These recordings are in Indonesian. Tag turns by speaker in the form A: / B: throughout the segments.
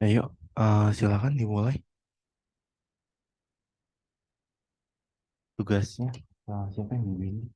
A: Ayo, silakan dimulai tugasnya. Siapa yang bimbing?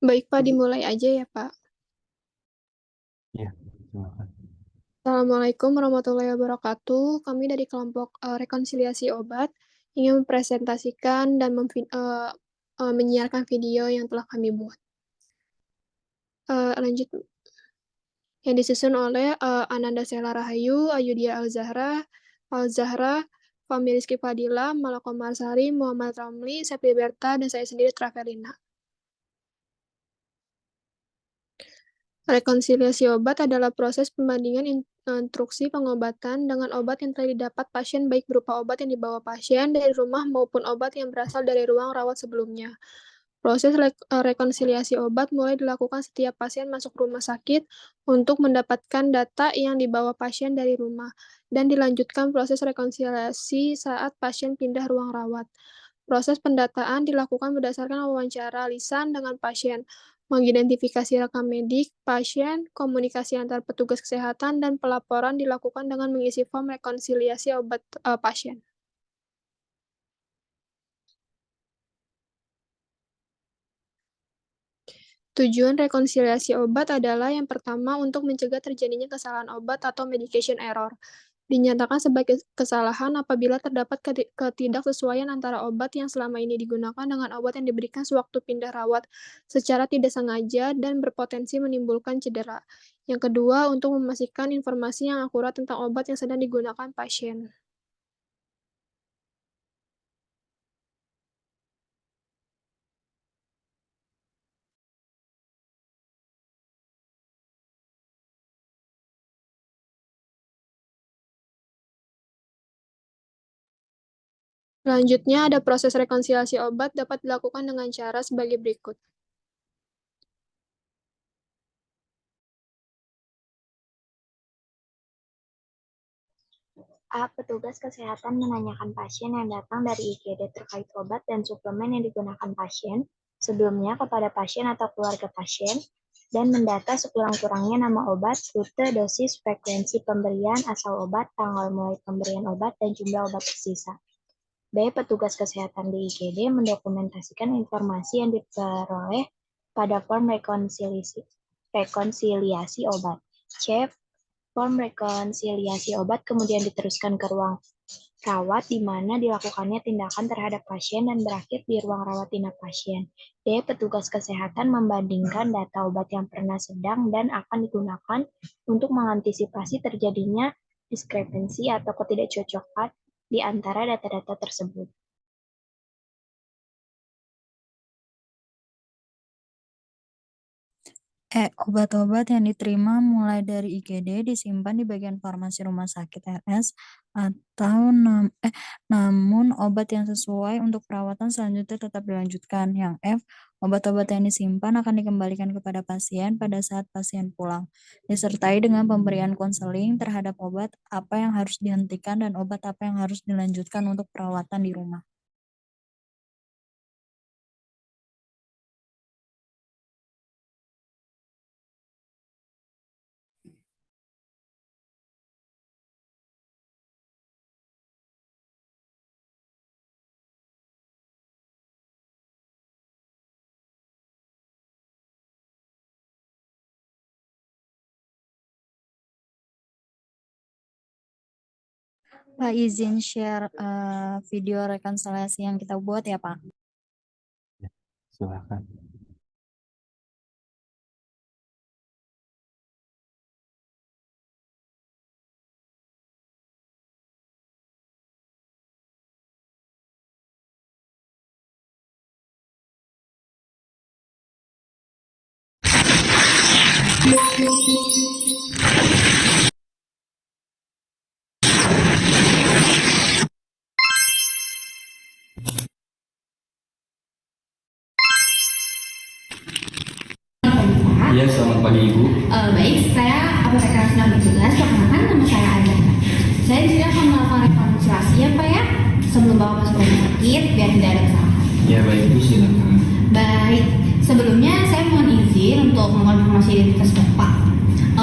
B: Baik, Pak, dimulai aja ya, Pak.
A: Iya, silakan.
B: Assalamualaikum warahmatullahi wabarakatuh. Kami dari kelompok rekonsiliasi obat ingin mempresentasikan dan menyiarkan video yang telah kami buat. Lanjut, yang disusun oleh Ananda Sela Rahayu, Ayudhya Al-Zahra, Fahmi Rizky Fadila, Malako Marsari, Muhammad Ramli, Septi Berta, dan saya sendiri Travelina. Rekonsiliasi obat adalah proses pembandingan instruksi pengobatan dengan obat yang telah didapat pasien, baik berupa obat yang dibawa pasien dari rumah maupun obat yang berasal dari ruang rawat sebelumnya. Proses rekonsiliasi obat mulai dilakukan setiap pasien masuk rumah sakit untuk mendapatkan data yang dibawa pasien dari rumah, dan dilanjutkan proses rekonsiliasi saat pasien pindah ruang rawat. Proses pendataan dilakukan berdasarkan wawancara lisan dengan pasien, mengidentifikasi rekam medik pasien, komunikasi antar petugas kesehatan, dan pelaporan dilakukan dengan mengisi form rekonsiliasi obat pasien. Tujuan rekonsiliasi obat adalah yang pertama untuk mencegah terjadinya kesalahan obat atau medication error. Dinyatakan sebagai kesalahan apabila terdapat ketidaksesuaian antara obat yang selama ini digunakan dengan obat yang diberikan sewaktu pindah rawat secara tidak sengaja dan berpotensi menimbulkan cedera. Yang kedua, untuk memastikan informasi yang akurat tentang obat yang sedang digunakan pasien. Selanjutnya, ada proses rekonsiliasi obat dapat dilakukan dengan cara sebagai berikut.
C: A. Petugas kesehatan menanyakan pasien yang datang dari IGD terkait obat dan suplemen yang digunakan pasien sebelumnya kepada pasien atau keluarga pasien dan mendata sekurang-kurangnya nama obat, rute, dosis, frekuensi pemberian, asal obat, tanggal mulai pemberian obat, dan jumlah obat tersisa. B. Petugas kesehatan di IGD mendokumentasikan informasi yang diperoleh pada form rekonsiliasi obat. C. Form rekonsiliasi obat kemudian diteruskan ke ruang rawat di mana dilakukannya tindakan terhadap pasien dan berakhir di ruang rawat inap pasien. D. Petugas kesehatan membandingkan data obat yang pernah sedang dan akan digunakan untuk mengantisipasi terjadinya diskrepensi atau ketidakcocokan di antara data-data tersebut.
D: Obat-obat yang diterima mulai dari IGD disimpan di bagian farmasi rumah sakit RS atau namun obat yang sesuai untuk perawatan selanjutnya tetap dilanjutkan. Yang F, obat-obat yang disimpan akan dikembalikan kepada pasien pada saat pasien pulang, disertai dengan pemberian konseling terhadap obat apa yang harus dihentikan dan obat apa yang harus dilanjutkan untuk perawatan di rumah. Pak, izin share video rekonsiliasi yang kita buat ya, Pak.
A: Ya, silakan.
E: Iya, selamat pagi Ibu.
F: Baik, saya apoteker 19. Perkenalkan, nama saya Aida. Saya di sini akan melakukan rekonsiliasi ya Pak ya, sebelum bawa masuk rumah sakit biar tidak ada kesalahan.
E: Ya baik Bu, silakan.
F: Baik, sebelumnya saya mohon izin untuk mengonfirmasi identitas Bapak.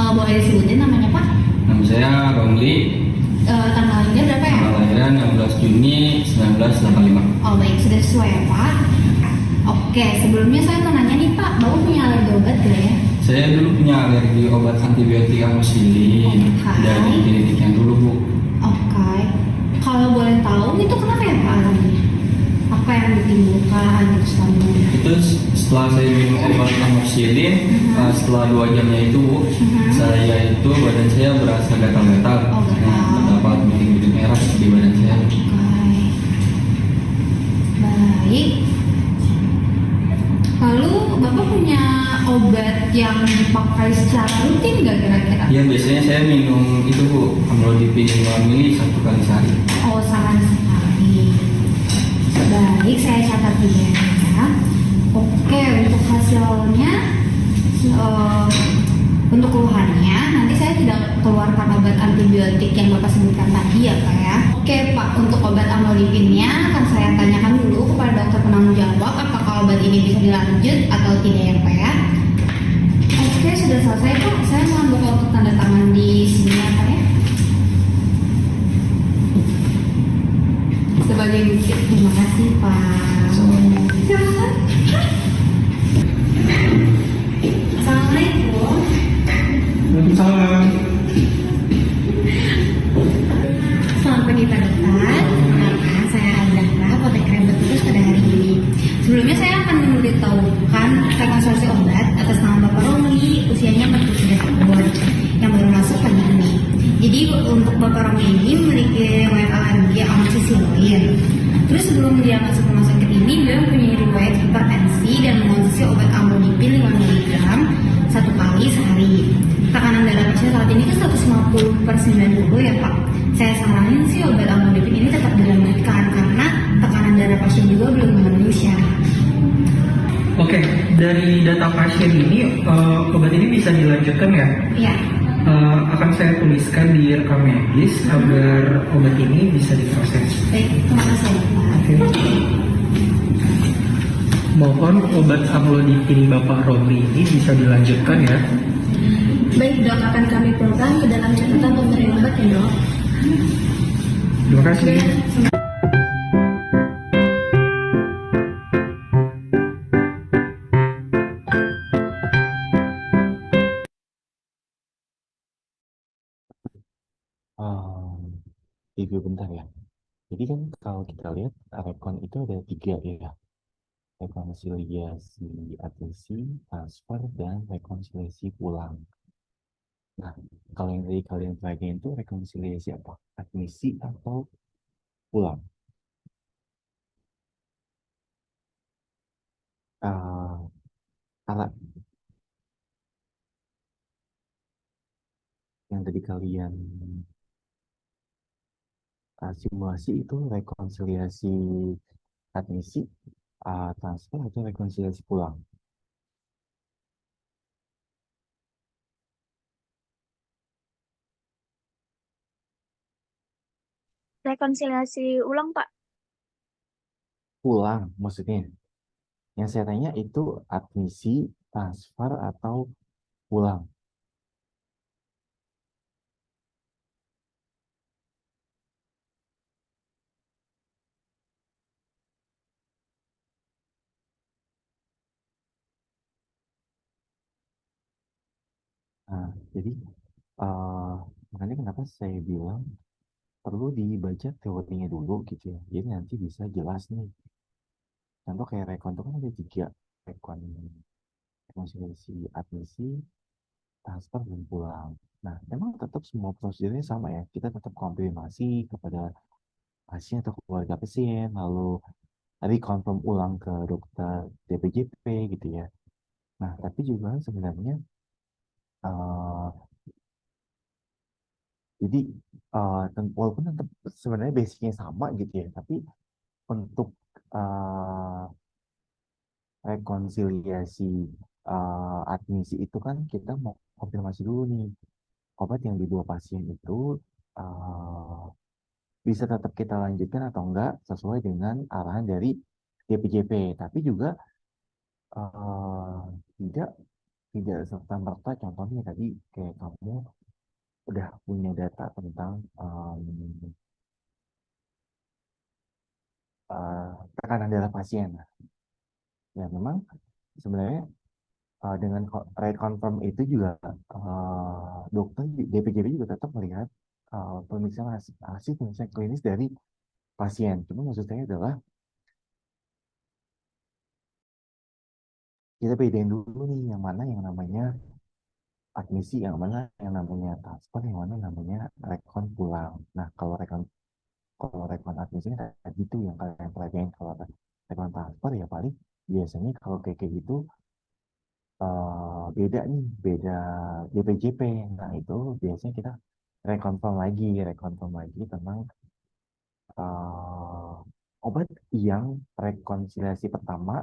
F: Boleh disebutin namanya Pak?
E: Nama saya Romli,
F: Tanggal lahirnya berapa ya?
E: tanggal lahiran 16 Juni 1985.
F: Oh baik, sudah sesuai ya Pak. Oke, sebelumnya saya mau nanya nih Pak, Bapak punya alergi obat gak ya?
E: Saya dulu punya alergi obat antibiotik amoxicillin
F: Oke.
E: dari klinik yang dulu Bu.
F: Oke, kalau boleh tahu itu kenapa ya Pak alerginya? Apa yang ditimbulkan gitu selama ini?
E: Itu setelah saya minum obat amoxicillin, setelah 2 jamnya itu Bu, saya itu badan saya berasa gatal-gatal.
F: Oh, gatal.
E: Nah, terdapat bintik-bintik merah di badan saya.
F: Oke. Baik. Lalu Bapak punya obat yang dipakai secara rutin nggak kira-kira?
E: Ya biasanya saya minum itu Bu, amlodipin 5 mili 1 kali sehari.
F: Oh, saran sekali. Baik, saya catat dulu ya. Oke, untuk hasilnya, untuk keluhannya, nanti saya tidak keluarkan obat antibiotik yang Bapak sebutkan tadi ya Pak ya. Oke Pak, untuk obat amlodipinnya akan saya tanyakan dulu kepada dokter penanggung jawab apakah obat ini bisa dilanjut atau tidak ya Pak ya. Oke, sudah selesai Pak. Saya mohon Bapak untuk tanda tangan di sini ya Pak ya. Sebagai bukti, terima kasih Pak. Silakan. Assalamualaikum.
A: Waalaikumsalam.
F: Selamat pagi Pak Dokter. Perkenalkan, saya Azahra, apoteker yang bertugas pada hari ini. Sebelumnya saya akan memberitahukan rekonstruksi obat atas nama Bapak Romli, usianya 43 tahun, yang baru masuk pagi ini. Jadi untuk Bapak Romli ini memiliki riwayat alergi amoxicillin. Terus sebelum dia masuk rumah sakit ini, dia mempunyai riwayat hipertensi dan mengonsumsi obat amlodipin 5 mg 1 kali sehari. Tekanan darah pasien saat ini kan 150/90 ya Pak. Saya saranin sih obat amlodipin ini tetap dilanjutkan karena tekanan darah pasien juga belum memenuhi syarat.
G: Oke, dari data pasien ini obat ini bisa dilanjutkan ya?
F: Iya.
G: Akan saya tuliskan di rekam medis agar obat ini bisa diproses.
F: Baik, terima kasih Pak.
G: Oke. Mohon obat amlodipin Bapak Romli ini bisa dilanjutkan ya.
B: Baik dok, akan kami program ke dalam catatan pemberian obat ya dok.
G: Terima kasih.
A: Review bentar ya. Jadi kan kalau kita lihat rekon itu ada 3 ya. Rekonsiliasi admisi, transfer, dan rekonsiliasi pulang. Nah, kalau yang tadi kalian pelajari itu rekonsiliasi apa? Admisi atau pulang? Alat yang tadi kalian simulasi itu rekonsiliasi admisi, transfer, atau rekonsiliasi pulang?
C: Rekonsiliasi ulang, Pak.
A: Pulang maksudnya. Yang saya tanya itu admisi, transfer, atau pulang? Nah, jadi makanya kenapa saya bilang perlu dibaca teorinya dulu gitu ya. Jadi nanti bisa jelas nih. Contoh kayak rekon itu kan ada 3 rekon, rekonsiliasi admisi, transfer, dan pulang. Nah, memang tetap semua prosedurnya sama ya. Kita tetap konfirmasi kepada pasien atau keluarga pasien, lalu tadi confirm ulang ke dokter DPJP gitu ya. Nah, tapi juga sebenarnya Eh, jadi walaupun tetap sebenarnya basicnya sama gitu ya, tapi untuk eh, rekonsiliasi admisi itu kan kita mau konfirmasi dulu nih, obat yang di dua pasien itu eh, bisa tetap kita lanjutkan atau enggak sesuai dengan arahan dari DPJP. Tapi juga eh, tidak tidak serta merta, contohnya tadi kayak kamu udah punya data tentang tekanan darah pasien. Nah, ya memang sebenarnya dengan reconfirm itu juga dokter DPJP juga tetap melihat pemeriksaan hasil pemeriksaan klinis dari pasien. Cuma maksud saya adalah kita bedain dulu nih yang mana yang namanya admisi, yang mana yang namanya transfer, yang mana namanya rekon pulang. Nah, kalau rekon admisi kan tadi itu yang kalian pelajarin. Kalau rekon transfer ya paling biasanya kalau kayak gitu beda nih, beda DPJP. Nah, itu biasanya kita rekonfirm lagi tentang eh, obat yang rekonsiliasi pertama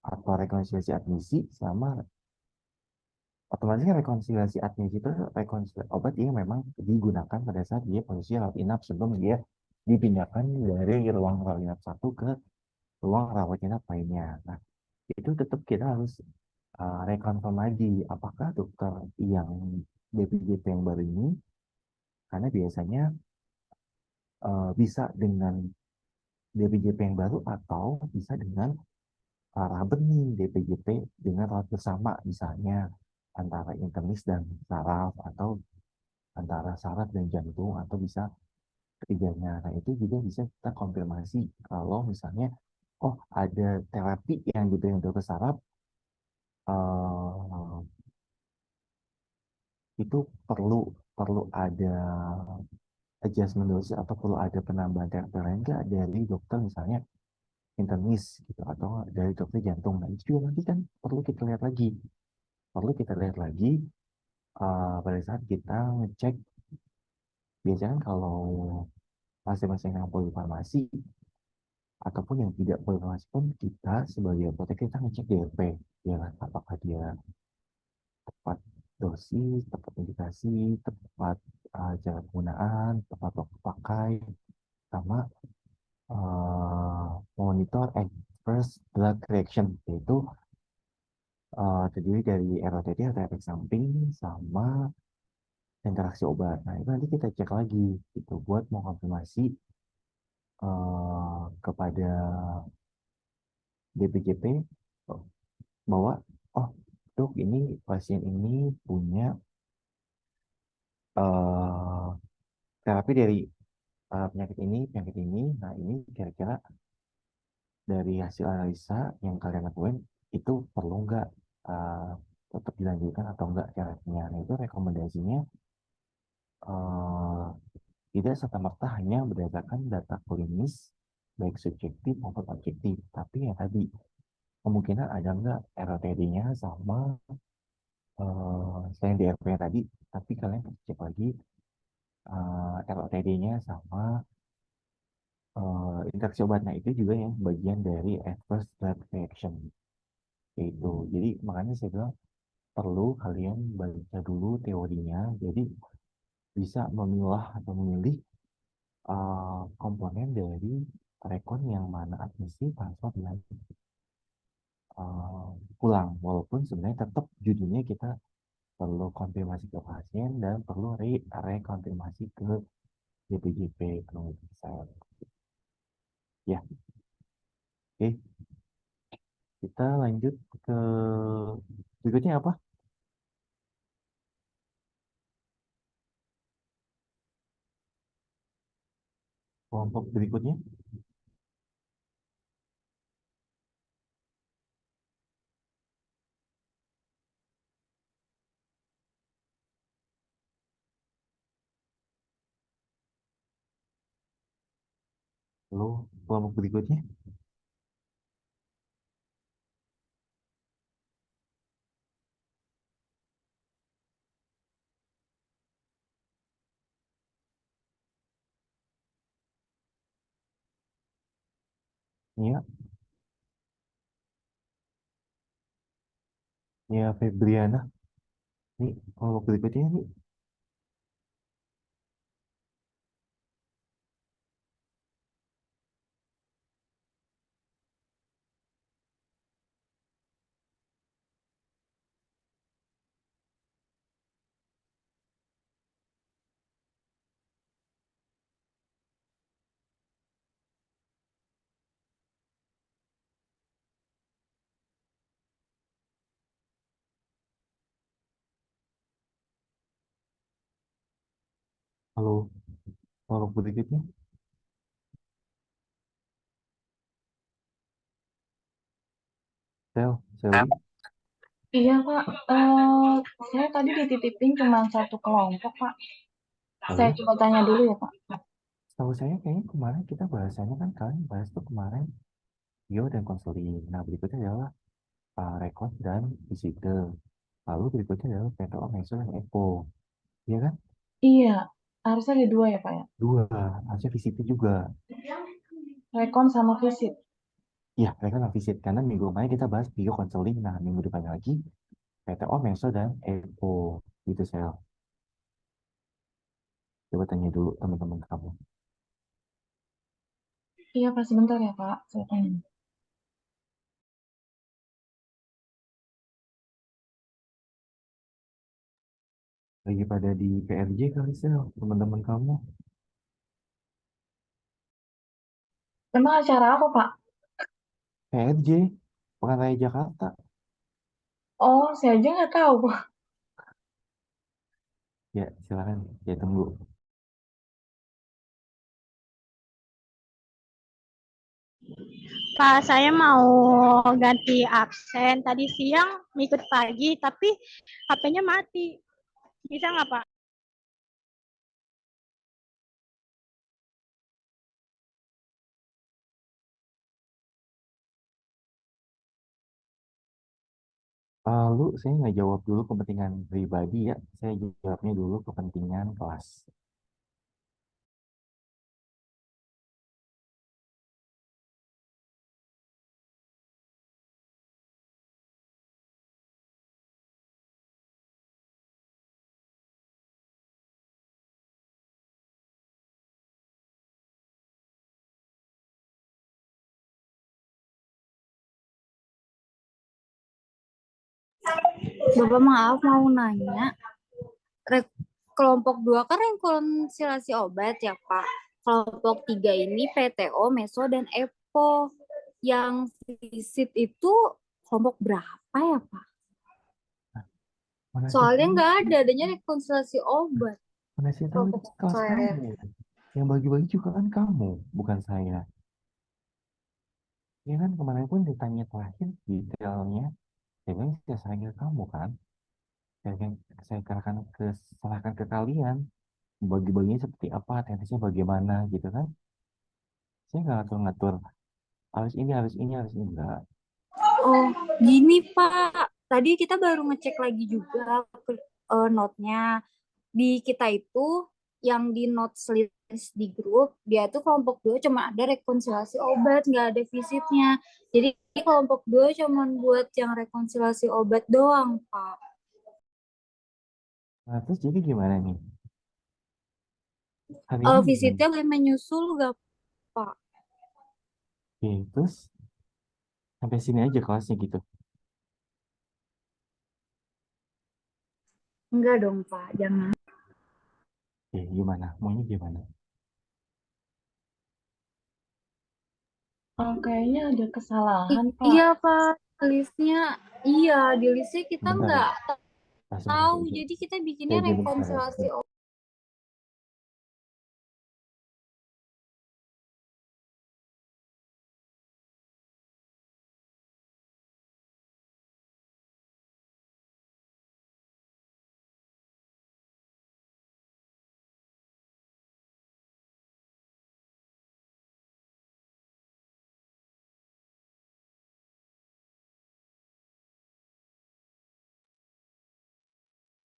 A: atau rekonsiliasi admisi sama otomatis kan rekonsiliasi admisi itu rekonsiliasi obat yang memang digunakan pada saat dia posisi rawat inap sebelum dia dipindahkan dari ruang rawat inap satu ke ruang rawat inap lainnya. Nah, itu tetap kita harus rekonfirm lagi apakah dokter yang BPJP yang baru ini, karena biasanya bisa dengan DPJP yang baru atau bisa dengan raba nih DPJP dengan rawat bersama, misalnya antara internis dan saraf, atau antara saraf dan jantung, atau bisa ketiganya. Nah, itu juga bisa kita konfirmasi kalau misalnya oh ada terapi yang diberikan dokter saraf eh, itu perlu perlu ada adjustment dosis atau perlu ada penambahan terapi lain nggak dari dokter misalnya internis gitu, atau dari dokter jantung. Nah, itu juga nanti kan perlu kita lihat lagi pada saat kita ngecek. Biasanya kan kalau pasien-pasien yang polifarmasi ataupun yang tidak polifarmasi pun, kita sebagai apoteker kita ngecek DRP ya kan, apakah dia tepat dosis, tepat indikasi, tepat cara penggunaan, tepat waktu pakai, sama monitor adverse drug reaction, yaitu terdiri dari ROTD atau efek samping sama interaksi obat. Nah, itu nanti kita cek lagi gitu buat mau konfirmasi kepada DPJP bahwa oh dok, ini pasien ini punya eh, terapi dari penyakit ini. Nah, ini kira-kira dari hasil analisa yang kalian lakukan itu perlu nggak eh, tetap dilanjutkan atau enggak terapinya. Nah, itu rekomendasinya eh, tidak serta-merta hanya berdasarkan data klinis baik subjektif maupun objektif, tapi ya tadi kemungkinan ada nggak ROTD-nya sama selain DRP-nya tadi, tapi kalian harus cek lagi ROTD-nya sama interaksi obat. Nah, itu juga yang bagian dari adverse drug reaction itu. Jadi makanya saya bilang perlu kalian baca dulu teorinya, jadi bisa memilah atau memilih komponen dari rekon yang mana admisi, transfer, dan pulang. Walaupun sebenarnya tetap judulnya kita perlu konfirmasi ke pasien dan perlu rekonfirmasi ke DPJP kalau bisa. Ya, oke. Kita lanjut ke berikutnya apa? Kelompok berikutnya. Lalu kelompok berikutnya. Ya, ya Febriana. Nih, kalau berikutnya nih, kalau kalau berikutnya, Selvi,
H: Iya, Pak. Saya tadi dititipin cuma satu kelompok, Pak. Saya
A: lalu
H: coba tanya dulu ya, Pak.
A: setahu saya kayaknya kemarin kita bahasannya kan kalian bahas tuh kemarin Bio dan konseling. Nah, berikutnya adalah rekod dan visite. Lalu berikutnya adalah PTO, Meso, dan Epo. Iya kan?
H: Iya, harusnya ada dua ya, Pak ya.
A: Dua, harusnya visite juga.
H: Rekon sama visit.
A: Iya, mereka nggak visit. Karena minggu kemarin kita bahas Bio konseling. Nah, minggu depan lagi PTO, Meso, dan Epo. Gitu, Sel. Coba tanya dulu teman-teman kamu.
H: Iya, Pak. Sebentar ya, Pak. Saya tanya.
A: Lagi pada di PRJ kali, Sel, teman-teman kamu.
H: Emang acara apa, Pak?
A: PRJ, Pekan Raya Jakarta.
H: Oh, saya aja nggak tahu, Pak.
A: Ya, silakan. Ya, tunggu.
I: Pak, saya mau ganti absen. Tadi siang ikut pagi, tapi HP-nya mati. Bisa nggak, Pak?
A: Lalu saya nggak jawab dulu kepentingan pribadi ya. Saya jawabnya dulu kepentingan kelas.
D: Bapak maaf mau nanya, kelompok 2 kan rekonsiliasi obat ya Pak. Kelompok 3 ini PTO, Meso, dan EPO. Yang visit itu kelompok berapa ya Pak?
A: Mana sih
D: Soalnya
A: tahu?
D: nggak ada, adanya rekonsiliasi obat.
A: Mana sih tahu itu
D: Kelompok
A: kelas
D: saya.
A: kamu. Yang bagi-bagi juga kan kamu, bukan saya. Ya kan kemarin pun ditanya terakhir detailnya. Saya bilang saya sayang ke kamu kan. Saya, kan- saya serahkan ke kalian. Bagi-baginya seperti apa, teknisnya bagaimana gitu kan. Saya nggak ngatur-ngatur harus ini, harus ini, harus ini. Enggak.
D: Oh, gini Pak. Tadi kita baru ngecek lagi juga note-nya. Di kita itu yang di notes list di grup, dia tuh kelompok 2 cuma ada rekonsiliasi obat, nggak ada visitnya. Jadi kelompok 2 cuma buat yang rekonsiliasi obat doang, Pak.
A: Nah, terus jadi gimana nih? Hari ini gimana?
D: Visitnya boleh menyusul nggak, Pak?
A: Oke, terus sampai sini aja kelasnya gitu.
D: Enggak dong, Pak. Jangan.
A: Oke, gimana? Maunya gimana?
H: Kayaknya ada kesalahan, Pak.
D: Iya, Pak. Listnya, iya, di listnya kita
A: Sebentar,
D: nggak
A: sebentar,
D: tahu.
A: sebentar.
D: Jadi kita bikinnya
A: Saya dulu,
D: rekonsiliasi obat.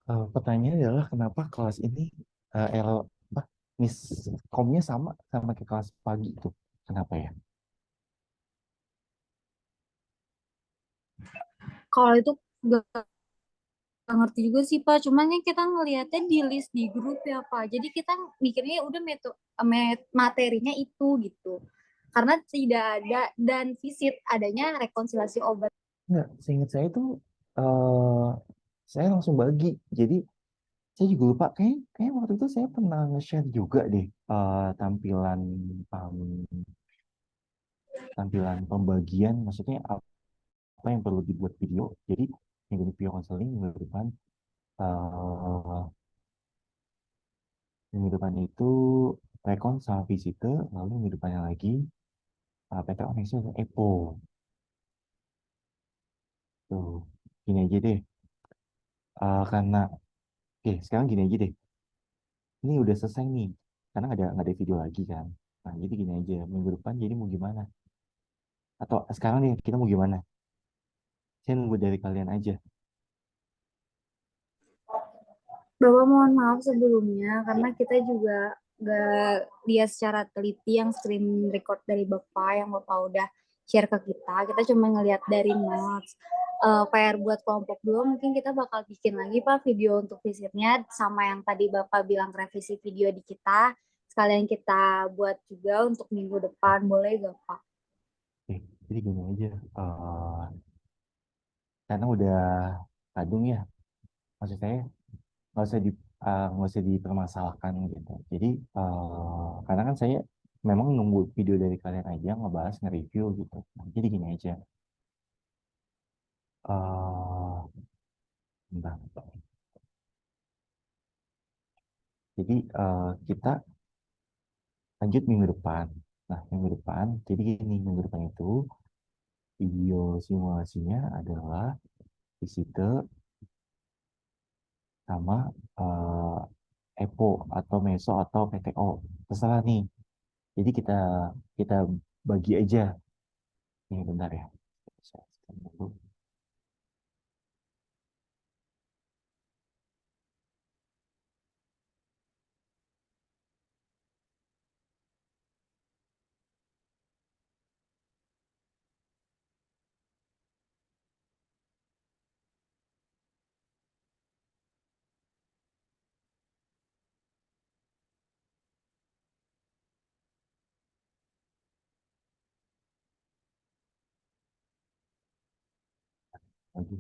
A: Pertanyaannya adalah kenapa kelas ini L apa miskomnya sama sama ke kelas pagi itu? Kenapa ya?
D: Kalau itu gak ngerti juga sih Pak, cuman kan kita ngelihatnya di list di grup ya Pak. Jadi kita mikirnya udah materinya itu gitu. Karena tidak ada dan visit adanya rekonsiliasi obat.
A: Enggak, seingat saya tuh eh saya langsung bagi. Jadi saya juga lupa kayak waktu itu saya pernah nge-share juga deh em, tampilan pembagian, maksudnya apa yang perlu dibuat video. Jadi minggu ini video konseling, eh minggu depan itu rekon sama visite, lalu minggu depannya lagi PTO next EPO. Tuh, gini aja deh. Karena oke, sekarang gini aja deh. Ini udah selesai nih, karena nggak ada video lagi kan. Nah, jadi gini aja, minggu depan jadi mau gimana? Atau sekarang nih kita mau gimana? Saya nunggu dari kalian aja.
D: Bapak mohon maaf sebelumnya karena kita juga gak lihat secara teliti yang screen record dari Bapak yang Bapak udah share ke kita. Kita cuma ngelihat dari notes. PR buat kelompok 2 mungkin kita bakal bikin lagi Pak video untuk visitnya sama yang tadi Bapak bilang revisi video di kita. Sekalian kita buat juga untuk minggu depan, boleh gak Pak?
A: Oke, jadi gini aja. Karena udah kadung ya, maksud saya nggak usah dipermasalahkan gitu. Jadi karena kan saya memang nunggu video dari kalian aja ngebahas nge-review gitu. Nah, jadi gini aja. eh bentar. Jadi kita lanjut minggu depan. Nah, minggu depan, jadi gini, minggu depan itu video simulasinya adalah visite sama EPO atau MESO atau PTO. Terserah nih. Jadi kita bagi aja. Ini bentar ya. Saya scan dulu. Lagi.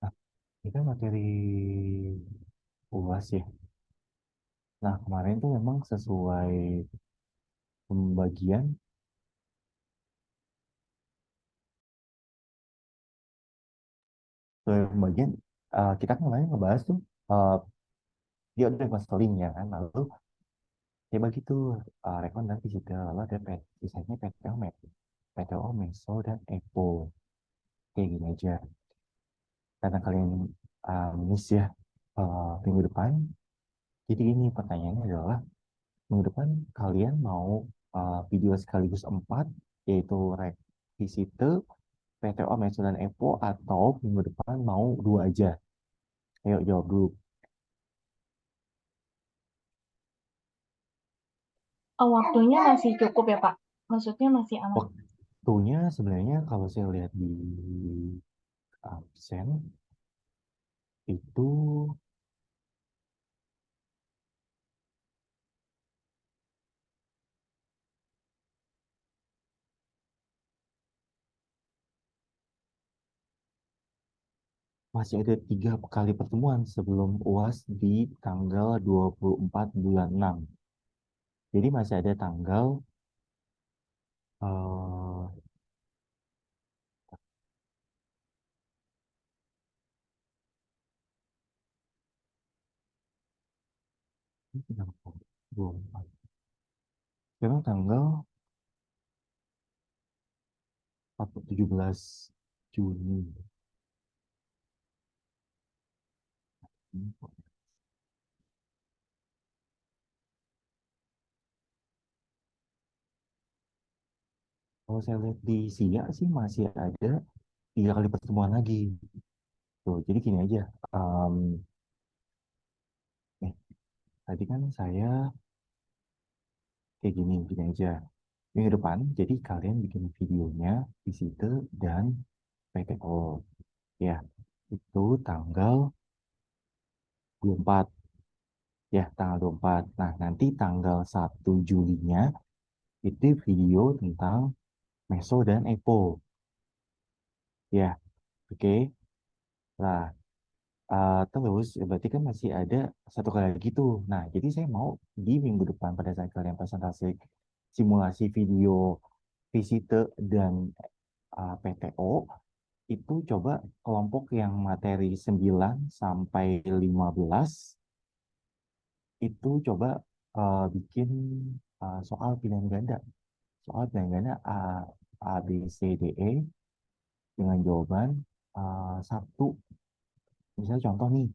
A: Nah, ini kan materi UAS ya. Nah, kemarin tuh memang sesuai pembagian, kita kan kemarin ngebahas tuh eh, dia udah konseling ya kan. Lalu saya bagi tuh rekon dan visita. Lalu ada sisanya PTO, MESO, dan EPO. Kayak gini aja. Karena kalian miss ya minggu depan. Jadi ini pertanyaannya adalah minggu depan kalian mau video sekaligus 4, yaitu visite, PTO, MESO, dan EPO, atau minggu depan mau 2 aja? Ayo jawab dulu.
H: Waktunya masih cukup ya Pak? Maksudnya masih aman?
A: Waktunya sebenarnya kalau saya lihat di absen itu masih ada 3 kali pertemuan sebelum UAS di tanggal 24 bulan 6. Jadi masih ada tanggal eh ini tanggal 24. Sekarang tanggal 17 Juni. Kalau saya lihat di SIA sih masih ada 3 kali pertemuan lagi. Tuh, jadi gini aja. em, nih, tadi kan saya kayak gini aja. Minggu depan, jadi kalian bikin videonya di situ dan PTO. Ya, itu tanggal 24. Ya, tanggal 24. Nah, nanti tanggal 1 Julinya itu video tentang Meso dan Epo. Ya, oke. Nah, terus berarti kan masih ada 1 kali lagi tuh. Nah, jadi saya mau di minggu depan pada saat kalian presentasi simulasi video visite dan PTO itu coba kelompok yang materi 9 sampai 15 itu coba bikin soal pilihan ganda. Soal pilihan ganda A, B, C, D, E dengan jawaban satu. Misalnya contoh nih,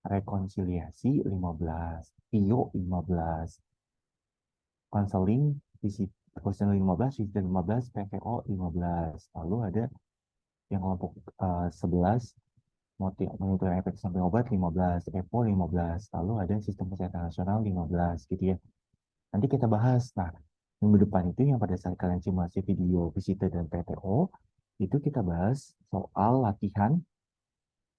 A: rekonsiliasi 15, PIO 15, konseling visi konseling 15, visi 15, PVO 15. Lalu ada yang kelompok 11, monitoring efek samping obat 15, EPO 15, lalu ada sistem kesehatan nasional 15 gitu ya. Nanti kita bahas. Nah, minggu depan itu yang pada saat kalian simulasi video visite dan PTO, itu kita bahas soal latihan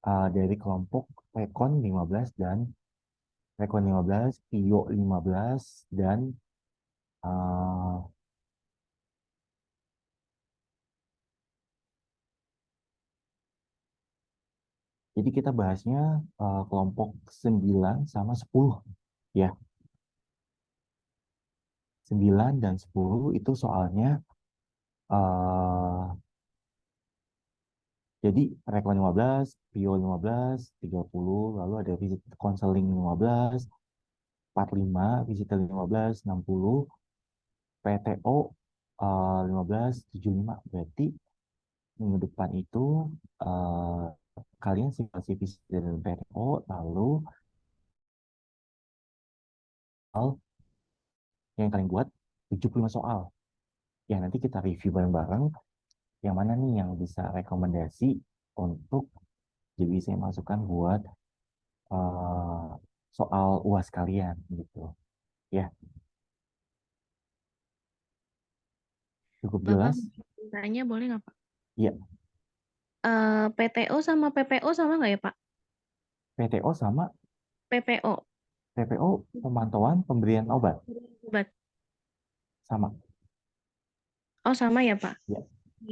A: dari kelompok Rekon 15 dan Rekon 15, PIO 15, dan uh, jadi kita bahasnya kelompok 9 sama 10 ya. 9 dan 10 itu soalnya jadi Rekon 15, PIO 15, 30, lalu ada visit konseling 15, 45, visitor 15, 60, PTO 15, 75. Berarti minggu depan itu uh, kalian simulasi visitor dan PTO, lalu yang kalian buat 75 soal. Ya nanti kita review bareng-bareng yang mana nih yang bisa rekomendasi untuk jadi saya masukkan buat soal UAS kalian gitu. Ya, cukup
J: Bapak
A: jelas?
J: tanya boleh nggak Pak?
A: Iya,
J: PTO sama PPO sama nggak ya Pak?
A: PTO sama
J: PPO.
A: PPO pemantauan pemberian obat
J: Obat.
A: sama.
J: Oh sama ya Pak?
A: Ya,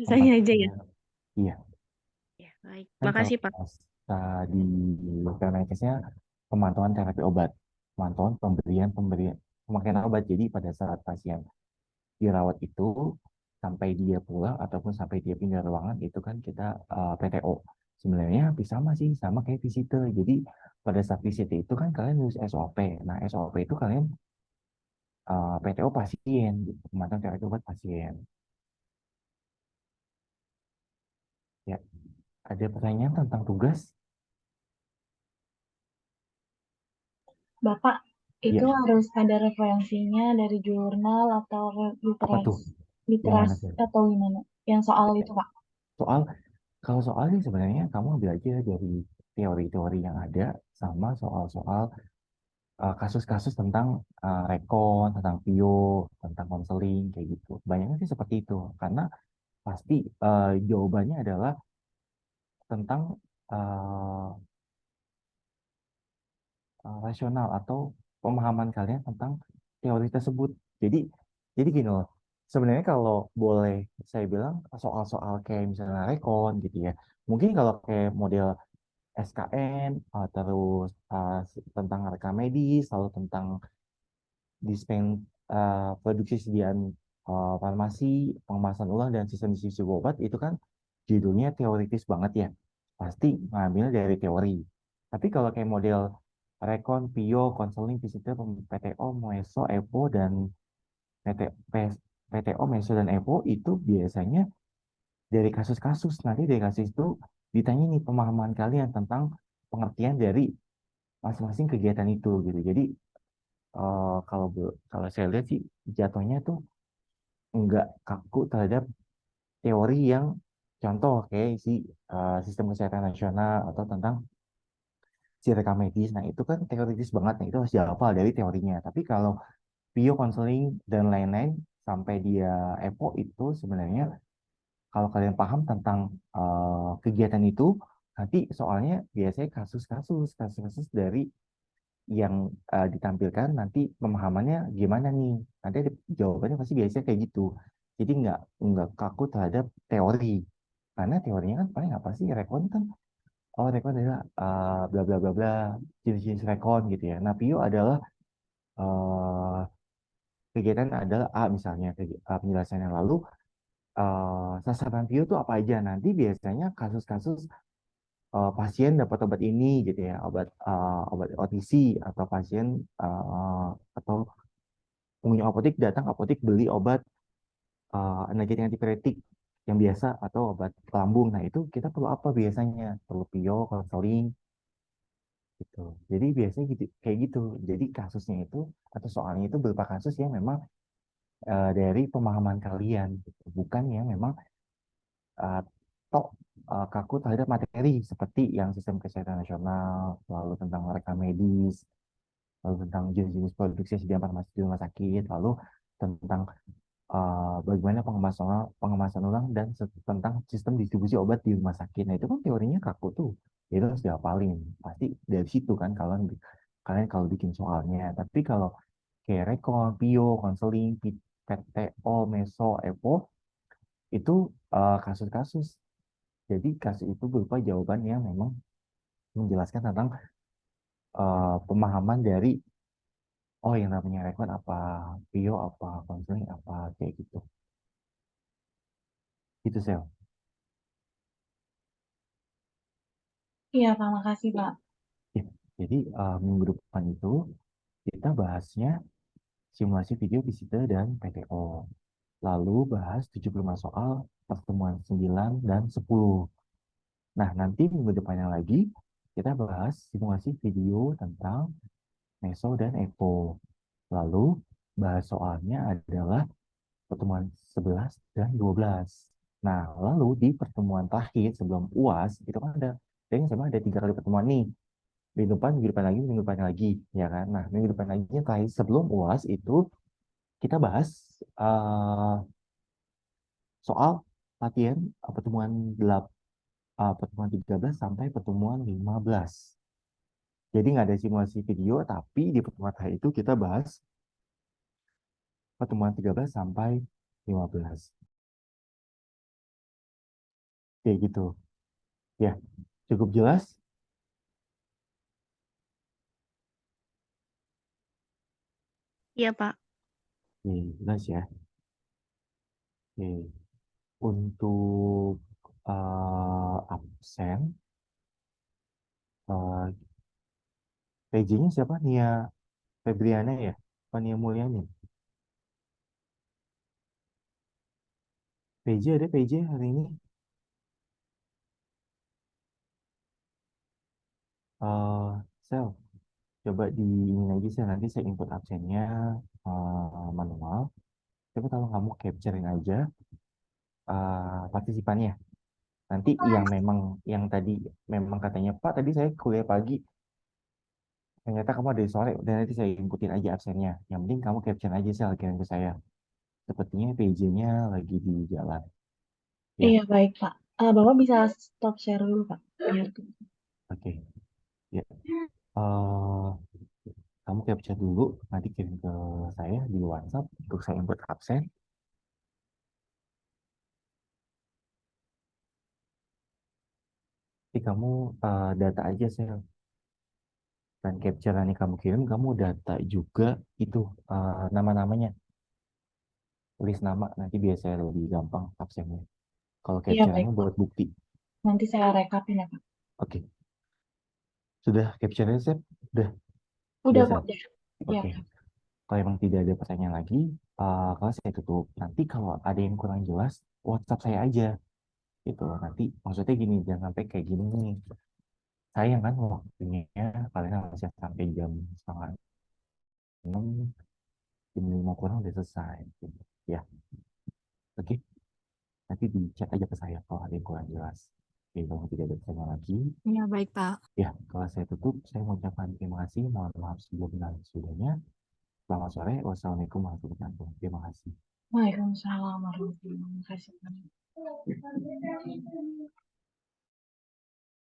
J: Saya aja ya.
A: pemantauan. Iya,
J: Ya, baik.
A: kan kalau
J: Makasih Pak.
A: tadi PMKS-nya pemantauan terapi obat, pemantauan pemberian pemakaian obat. Jadi pada saat pasien dirawat itu sampai dia pulang ataupun sampai dia pindah ruangan itu kan kita PTO. Sebenarnya hampir sama sih, sama kayak visite. Jadi pada saat visite itu kan kalian nulis SOP. Nah, SOP itu kalian PTO pasien, gitu. Pemantauan terapi obat pasien. Ya, ada pertanyaan tentang tugas?
H: Bapak, itu
A: Ya,
H: harus ada referensinya dari jurnal atau
A: apa tuh? Yang mana
H: literasi
A: tuh?
H: atau gimana? Yang soal itu, Pak.
A: Soal, kalau soalnya sebenarnya kamu ambil aja dari teori-teori yang ada sama soal-soal kasus-kasus tentang rekon, tentang PIO, tentang konseling, kayak gitu. Banyaknya sih seperti itu. Karena pasti jawabannya adalah tentang uh, rasional atau pemahaman kalian tentang teori tersebut. Jadi, jadi gini loh. Sebenarnya kalau boleh saya bilang soal-soal kayak misalnya rekon gitu ya. Mungkin kalau kayak model SKN, terus tentang rekam medis, lalu tentang produksi sediaan farmasi, pengemasan ulang dan sistem distribusi obat itu kan judulnya teoritis banget ya. Pasti ngambilnya dari teori. Tapi kalau kayak model Rekon, PIO, konseling, visitor, PTO, MESO, EPO, dan PT, PTO, MESO, dan EPO itu biasanya dari kasus-kasus. Nanti dari kasus itu ditanya nih pemahaman kalian tentang pengertian dari masing-masing kegiatan itu gitu. Jadi kalau saya lihat sih jatuhnya tuh nggak kaku terhadap teori yang contoh kayak sistem kesehatan nasional atau tentang si rekam medis. Nah, itu kan teoritis banget. Nah, itu harus dihafal dari teorinya. Tapi kalau Pio konseling dan lain-lain sampai dia EPO itu sebenarnya kalau kalian paham tentang kegiatan itu, nanti soalnya biasanya kasus-kasus dari yang ditampilkan nanti pemahamannya gimana nih? Nanti jawabannya pasti biasanya kayak gitu. Jadi nggak kaku terhadap teori. Karena teorinya kan paling apa sih? Rekon kan, oh rekon adalah bla bla bla bla, jenis-jenis rekon gitu ya. Nah, Pio adalah eh, kegiatan adalah A misalnya, penjelasannya lalu sasaran Pio itu apa aja. Nanti biasanya kasus-kasus pasien dapat obat ini gitu ya, obat OTC atau pasien atau pengunjung apotek datang apotek beli obat analgetik antipiretik yang biasa atau obat lambung. Nah, itu kita perlu apa biasanya? Perlu Pio, konseling gitu. Jadi biasanya gitu kayak gitu. Jadi kasusnya itu atau soalnya itu berupa kasus yang memang dari pemahaman kalian gitu. Bukan yang memang uh, tok kaku terhadap materi seperti yang sistem kesehatan nasional, lalu tentang rekam medis, lalu tentang jenis-jenis produksi sediaan farmasi di rumah sakit, lalu tentang bagaimana pengemasan ulang dan tentang sistem distribusi obat di rumah sakit. Nah, itu kan teorinya kaku tuh. Itu harus dihafalin. Pasti dari situ kan kalian kalau bikin soalnya. Tapi kalau kayak rekon, pio, konseling, PTO, meso, epo, itu kasus-kasus. Jadi kasus itu berupa jawaban yang memang menjelaskan tentang pemahaman dari oh yang namanya rekon apa, pio apa, konseling apa, kayak gitu. Gitu, Sel.
H: Iya, Pak, makasih, Pak.
A: Ya, jadi minggu depan itu kita bahasnya simulasi video visita dan PTO. Lalu bahas 75 soal pertemuan 9 dan 10. Nah, nanti minggu depannya lagi kita bahas simulasi video tentang meso dan epo. Lalu bahas soalnya adalah pertemuan 11 dan 12. Nah, lalu di pertemuan terakhir sebelum UAS itu kan kayaknya sama ada 3 kali pertemuan nih. Minggu depan lagi, minggu depan lagi, ya kan? Nah, minggu depan lagi terakhir sebelum UAS itu kita bahas soal latihan pertemuan 13 sampai pertemuan 15. Jadi nggak ada simulasi video, tapi di pertemuan terakhir itu kita bahas pertemuan 13 sampai 15. Kayak gitu. Ya, cukup jelas?
J: Iya, Pak.
A: Oke, jelas ya. Oke. Untuk absen, PJ-nya siapa? Nia Febriana ya? Apa Nia Mulyani? PJ ada PJ hari ini? Sel, coba di ini lagi sel, nanti saya input absennya manual. Coba tolong kamu capturein aja partisipannya. Nanti yang tadi memang katanya Pak tadi saya kuliah pagi, ternyata kamu ada di sore, dan nanti saya inputin aja absennya. Yang penting kamu capture aja sel kirim ke saya. Sepertinya PJ-nya lagi di jalan. Ya,
H: Iya, baik, Pak. Bapak bisa stop share dulu, Pak. Biar
A: oke. Ya. Eh, kamu capture dulu, nanti kirim ke saya di WhatsApp untuk saya input absen. Jadi kamu data aja sel. Dan capture yang kamu kirim, kamu data juga itu nama-namanya. Tulis nama, nanti biasanya lebih gampang absennya. Kalau
H: Iya, baik,
A: capture-nya
H: Pak.
A: buat bukti.
H: Nanti saya rekapin ya, Pak.
A: Oke. Sudah capture-nya, Sep? Udah.
H: Udah,
A: Udah,
H: Pak.
A: Sel?
H: Udah. Iya,
A: Oke.
H: Pak.
A: Kalau emang tidak ada pertanyaan lagi, kalau saya tutup. Nanti kalau ada yang kurang jelas, WhatsApp saya aja. Gitu. Nanti maksudnya gini, jangan sampai kayak gini nih. Sayang kan waktunya, kalian harusnya sampai jam setengah 6, jam 5 kurang udah selesai. Gitu. Ya. Oke, nanti di chat aja ke saya kalau ada yang kurang jelas. Oke, kalau tidak ada pertanyaan lagi,
D: Iya, baik, Pak.
A: ya, kalau saya tutup, saya mengucapkan terima kasih, mohon maaf sebelumnya dan sesudahnya. Selamat sore, wassalamualaikum warahmatullahi wabarakatuh. Terima kasih.
H: Waalaikumsalam warahmatullahi wabarakatuh.